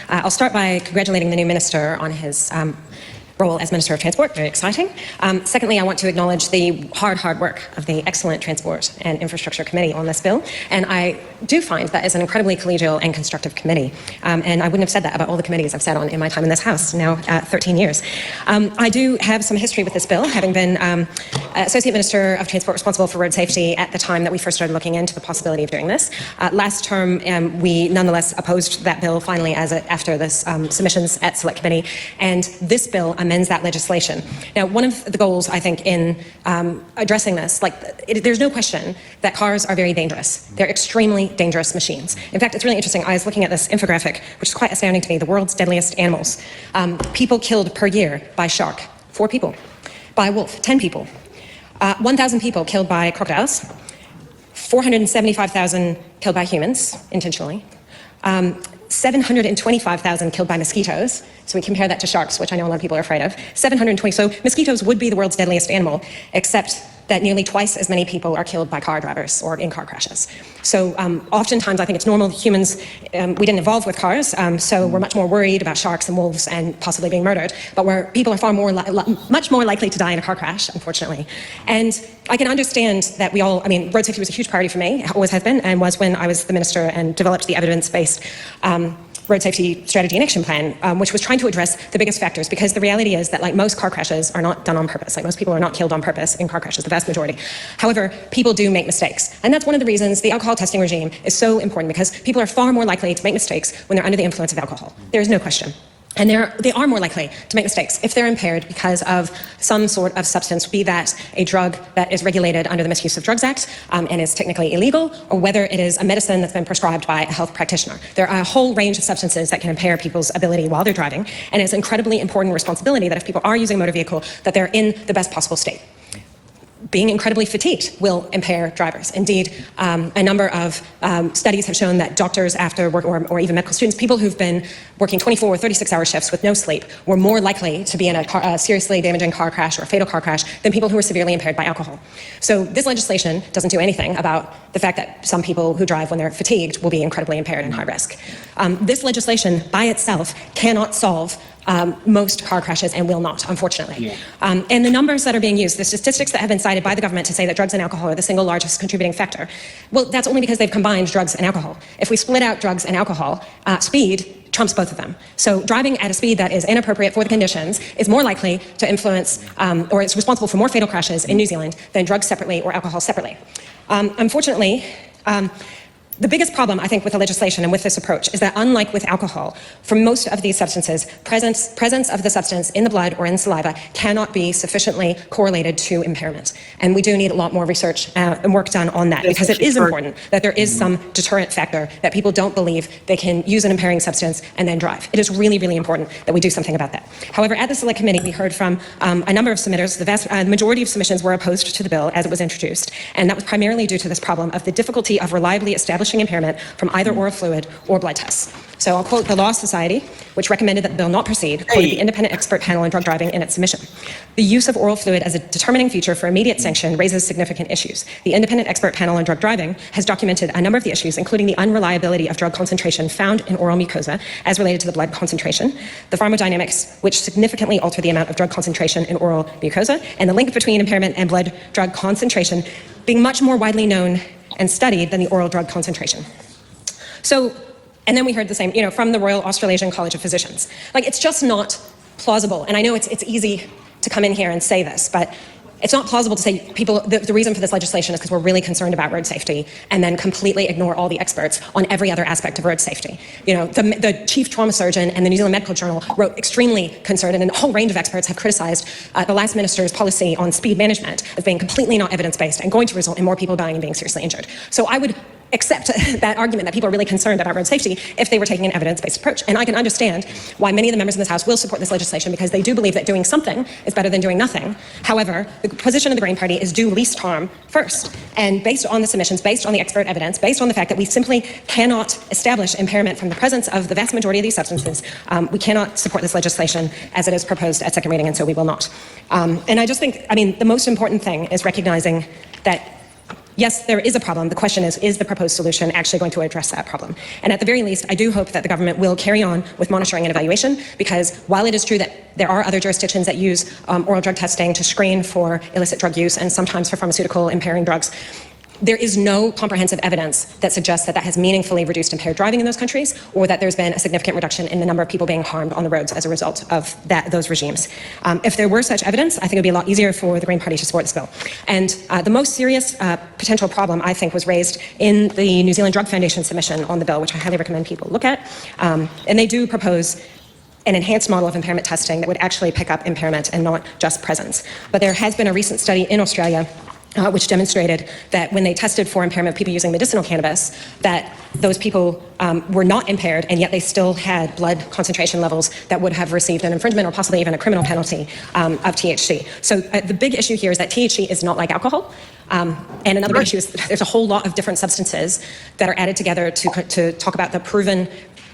I'll start by congratulating the new minister on his role as Minister of Transport, very exciting. Secondly, I want to acknowledge the hard work of the excellent Transport and Infrastructure Committee on this bill, and I do find that is an incredibly collegial and constructive committee, and I wouldn't have said that about all the committees I've sat on in my time in this House, now 13 years. I do have some history with this bill, having been Associate Minister of Transport responsible for road safety at the time that we first started looking into the possibility of doing this. Last term, we nonetheless opposed that bill finally after this submissions at Select Committee, and this bill amends that legislation. Now, one of the goals, I think, in addressing this, there's no question that cars are very dangerous. They're extremely dangerous machines. In fact, it's really interesting. I was looking at this infographic, which is quite astounding to me, the world's deadliest animals. People killed per year by shark, 4 people. By wolf, 10 people. 1,000 people killed by crocodiles. 475,000 killed by humans, intentionally. 725,000 killed by mosquitoes. So we compare that to sharks, which I know a lot of people are afraid of. 720. So mosquitoes would be the world's deadliest animal, except that nearly twice as many people are killed by car drivers or in car crashes. So oftentimes I think it's normal. Humans, we didn't evolve with cars, so we're much more worried about sharks and wolves and possibly being murdered. But where people are much more likely to die in a car crash, unfortunately. And I can understand that road safety was a huge priority for me, always has been, and was when I was the minister and developed the evidence-based road safety strategy and action plan, which was trying to address the biggest factors, because the reality is that most car crashes are not done on purpose. Most people are not killed on purpose in car crashes, the vast majority. However, people do make mistakes. And that's one of the reasons the alcohol testing regime is so important, because people are far more likely to make mistakes when they're under the influence of alcohol. There is no question. And they are more likely to make mistakes if they're impaired because of some sort of substance, be that a drug that is regulated under the Misuse of Drugs Act and is technically illegal, or whether it is a medicine that's been prescribed by a health practitioner. There are a whole range of substances that can impair people's ability while they're driving, and it's an incredibly important responsibility that if people are using a motor vehicle, that they're in the best possible state. Being incredibly fatigued will impair drivers. Indeed, a number of studies have shown that doctors after work, or even medical students, people who've been working 24 or 36-hour shifts with no sleep, were more likely to be in a seriously damaging car crash or a fatal car crash than people who are severely impaired by alcohol. So this legislation doesn't do anything about the fact that some people who drive when they're fatigued will be incredibly impaired and high risk. This legislation by itself cannot solve most car crashes, and will not, unfortunately. And the numbers that are being used, the statistics that have been cited by the government to say that drugs and alcohol are the single largest contributing factor, well, that's only because they've combined drugs and alcohol. If we split out drugs and alcohol, speed trumps both of them. So driving at a speed that is inappropriate for the conditions is more likely to influence, or it's responsible for more fatal crashes in New Zealand than drugs separately or alcohol separately. Unfortunately, the biggest problem, I think, with the legislation and with this approach is that, unlike with alcohol, for most of these substances, presence of the substance in the blood or in saliva cannot be sufficiently correlated to impairment. And we do need a lot more research and work done on that, because it is important that there is some deterrent factor, that people don't believe they can use an impairing substance and then drive. It is really, really important that we do something about that. However, at the Select Committee, we heard from a number of submitters. The majority of submissions were opposed to the bill as it was introduced, and that was primarily due to this problem of the difficulty of reliably establishing impairment from either oral fluid or blood tests. So I'll quote the Law Society, which recommended that the bill not proceed, quoted the Independent Expert Panel on Drug Driving in its submission. The use of oral fluid as a determining feature for immediate sanction raises significant issues. The Independent Expert Panel on Drug Driving has documented a number of the issues, including the unreliability of drug concentration found in oral mucosa as related to the blood concentration, the pharmacodynamics, which significantly alter the amount of drug concentration in oral mucosa, and the link between impairment and blood drug concentration being much more widely known and studied than the oral drug concentration. So, and then we heard the same, from the Royal Australasian College of Physicians. It's just not plausible. And I know it's easy to come in here and say this, but it's not plausible to say the reason for this legislation is because we're really concerned about road safety, and then completely ignore all the experts on every other aspect of road safety. The chief trauma surgeon and the New Zealand Medical Journal wrote extremely concerned, and a whole range of experts have criticized the last minister's policy on speed management as being completely not evidence-based and going to result in more people dying and being seriously injured. So I would accept that argument that people are really concerned about road safety if they were taking an evidence-based approach. And I can understand why many of the members in this House will support this legislation, because they do believe that doing something is better than doing nothing. However, the position of the Green Party is do least harm first. And based on the submissions, based on the expert evidence, based on the fact that we simply cannot establish impairment from the presence of the vast majority of these substances, we cannot support this legislation as it is proposed at second reading, and so we will not. And I just think, the most important thing is recognizing that yes, there is a problem. The question is the proposed solution actually going to address that problem? And at the very least, I do hope that the government will carry on with monitoring and evaluation, because while it is true that there are other jurisdictions that use oral drug testing to screen for illicit drug use and sometimes for pharmaceutical impairing drugs, there is no comprehensive evidence that suggests that that has meaningfully reduced impaired driving in those countries, or that there's been a significant reduction in the number of people being harmed on the roads as a result of those regimes. If there were such evidence, I think it would be a lot easier for the Green Party to support this bill. And the most serious potential problem, I think, was raised in the New Zealand Drug Foundation submission on the bill, which I highly recommend people look at. And they do propose an enhanced model of impairment testing that would actually pick up impairment and not just presence. But there has been a recent study in Australia which demonstrated that when they tested for impairment of people using medicinal cannabis, that those people were not impaired, and yet they still had blood concentration levels that would have received an infringement or possibly even a criminal penalty of THC. So the big issue here is that THC is not like alcohol. And another big issue is there's a whole lot of different substances that are added together to talk about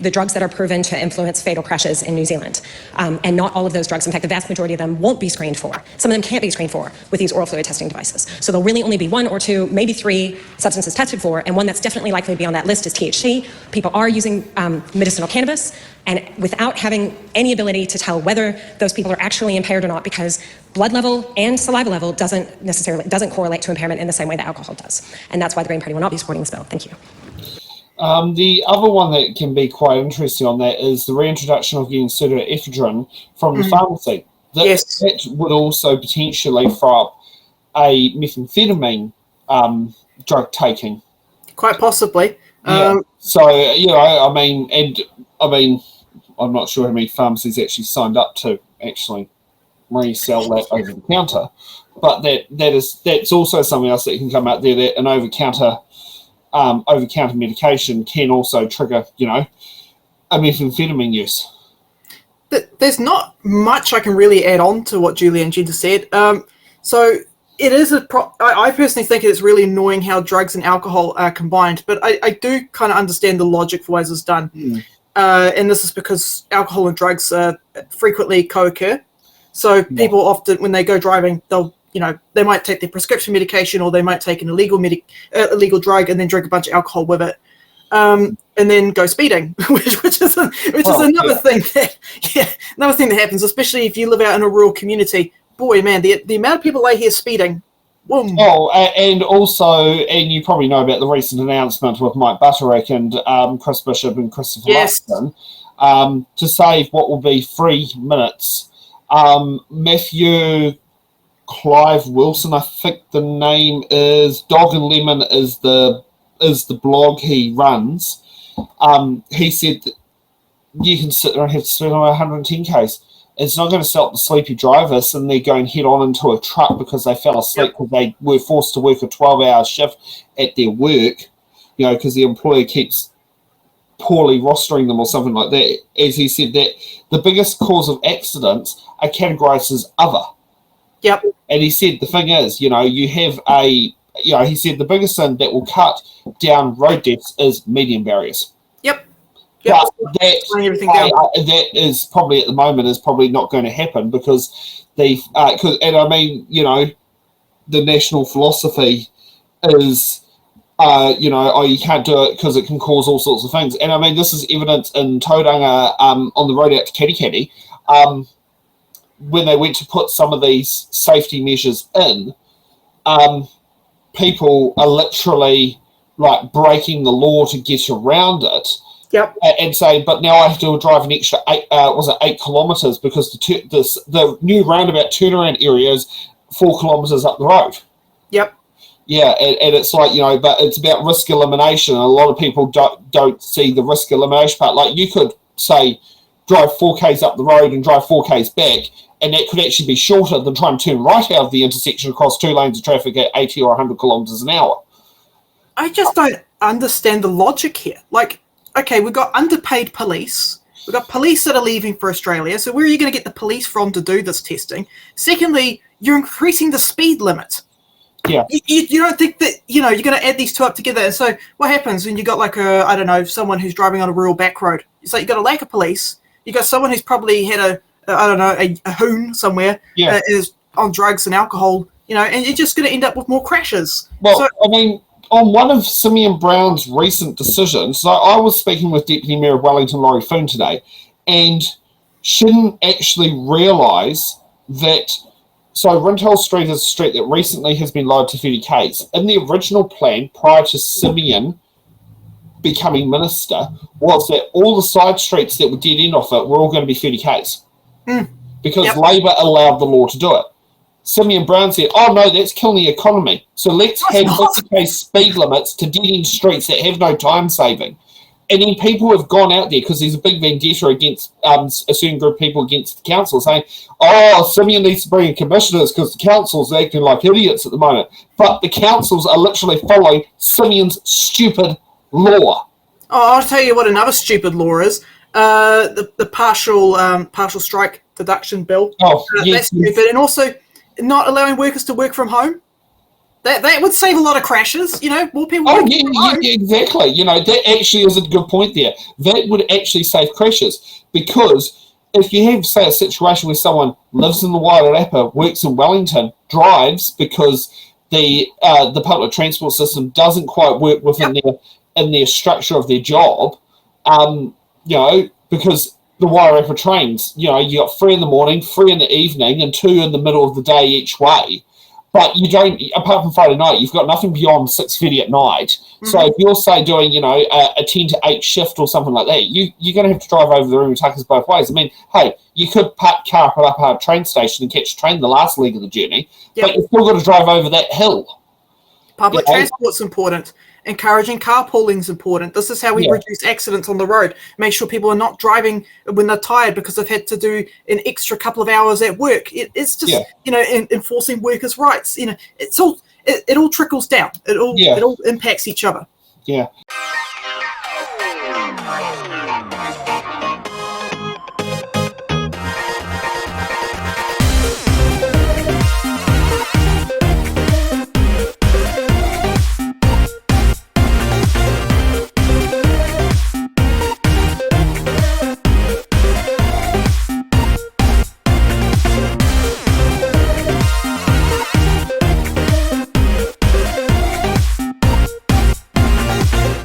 the drugs that are proven to influence fatal crashes in New Zealand. And not all of those drugs, in fact, the vast majority of them won't be screened for. Some of them can't be screened for with these oral fluid testing devices. So there'll really only be 1 or 2, maybe 3 substances tested for, and one that's definitely likely to be on that list is THC. People are using medicinal cannabis, and without having any ability to tell whether those people are actually impaired or not, because blood level and saliva level doesn't correlate to impairment in the same way that alcohol does. And that's why the Green Party will not be supporting this bill. Thank you. The other one that can be quite interesting on that is the reintroduction of getting pseudoephedrine from the pharmacy. That would also potentially throw up a methamphetamine drug taking. Quite possibly. So, I'm not sure how many pharmacies actually signed up to actually resell that over the counter, but that's also something else that can come out there, that an over-the-counter medication can also trigger, a methamphetamine use. There's not much I can really add on to what Julie and Genter said. So it is I personally think it's really annoying how drugs and alcohol are combined, but I do kind of understand the logic for why this is done. And this is because alcohol and drugs frequently co-occur. So people often, when they go driving, they might take their prescription medication, or they might take an illegal drug and then drink a bunch of alcohol with it, and then go speeding, which is another thing that happens, especially if you live out in a rural community. Boy, man, the amount of people I hear speeding. Boom. Oh, and also, and you probably know about the recent announcement with Mike Butterick and Chris Bishop and Christopher Luxton, to save what will be 3 minutes. Matthew Clive Wilson, I think the name is, Dog and Lemon is the blog he runs. He said that you can sit there and have to spend on 110 Ks. It's not going to stop the sleepy drivers and they're going head on into a truck because they fell asleep because they were forced to work a 12-hour shift at their work, because the employer keeps poorly rostering them or something like that. As he said, that the biggest cause of accidents are categorized as other. Yep. And he said the thing is, you have he said the biggest thing that will cut down road deaths is median barriers. Yep. But that is probably at the moment is probably not going to happen because the national philosophy is, you can't do it because it can cause all sorts of things. And this is evident in Tauranga on the road out to Katikati. When they went to put some of these safety measures in, people are literally breaking the law to get around it. Yep. And saying, but now I have to drive an extra 8 kilometres because the new roundabout turnaround area is 4 kilometres up the road. Yep. Yeah, and it's but it's about risk elimination. And a lot of people don't see the risk elimination part. You could say drive 4 Ks up the road and drive 4 Ks back, and that could actually be shorter than trying to turn right out of the intersection across 2 lanes of traffic at 80 or 100 kilometres an hour. I just don't understand the logic here. Okay, we've got underpaid police. We've got police that are leaving for Australia. So where are you going to get the police from to do this testing? Secondly, you're increasing the speed limit. Yeah. You don't think that, you're going to add these two up together. And so what happens when you got someone who's driving on a rural back road? It's you've got a lack of police. You've got someone who's probably had a hoon somewhere, is on drugs and alcohol, and you're just going to end up with more crashes. Well, So, I mean, on one of Simeon Brown's recent decisions, so I was speaking with Deputy Mayor of Wellington, Laurie Foon, today, and she didn't actually realise that. So Rintall Street is a street that recently has been lowered to 30 k's. In the original plan, prior to Simeon becoming minister, was that all the side streets that were dead end off it were all going to be 30 k's. Because Labor allowed the law to do it. Simeon Brown said, oh no, that's killing the economy. So let's have 50k speed limits to dead end streets that have no time saving. And then people have gone out there because there's a big vendetta against a certain group of people against the council saying, oh, Simeon needs to bring in commissioners because the council's acting like idiots at the moment. But the councils are literally following Simeon's stupid law. Oh, I'll tell you what another stupid law is. The partial strike deduction bill. Oh, yes, that's stupid. And also not allowing workers to work from home. That would save a lot of crashes, more people. Oh, yeah, exactly. That actually is a good point there. That would actually save crashes because if you have, say, a situation where someone lives in the Wairarapa, works in Wellington, drives because the public transport system doesn't quite work within their structure of their job, because the Wairarapa trains, you got 3 in the morning, 3 in the evening, and 2 in the middle of the day each way. But you don't, apart from Friday night, you've got nothing beyond 6:30 at night. Mm-hmm. So if you're, say, doing, a 10 to 8 shift or something like that, you're going to have to drive over the Rimutakas both ways. I mean, hey, you could park car up at a train station and catch a train the last leg of the journey, but you've still got to drive over that hill. Public transport's important. Encouraging carpooling is important. This is how we reduce accidents on the road. Make sure people are not driving when they're tired because they've had to do an extra couple of hours at work. It's just enforcing workers' rights. It all trickles down. It all impacts each other. Yeah.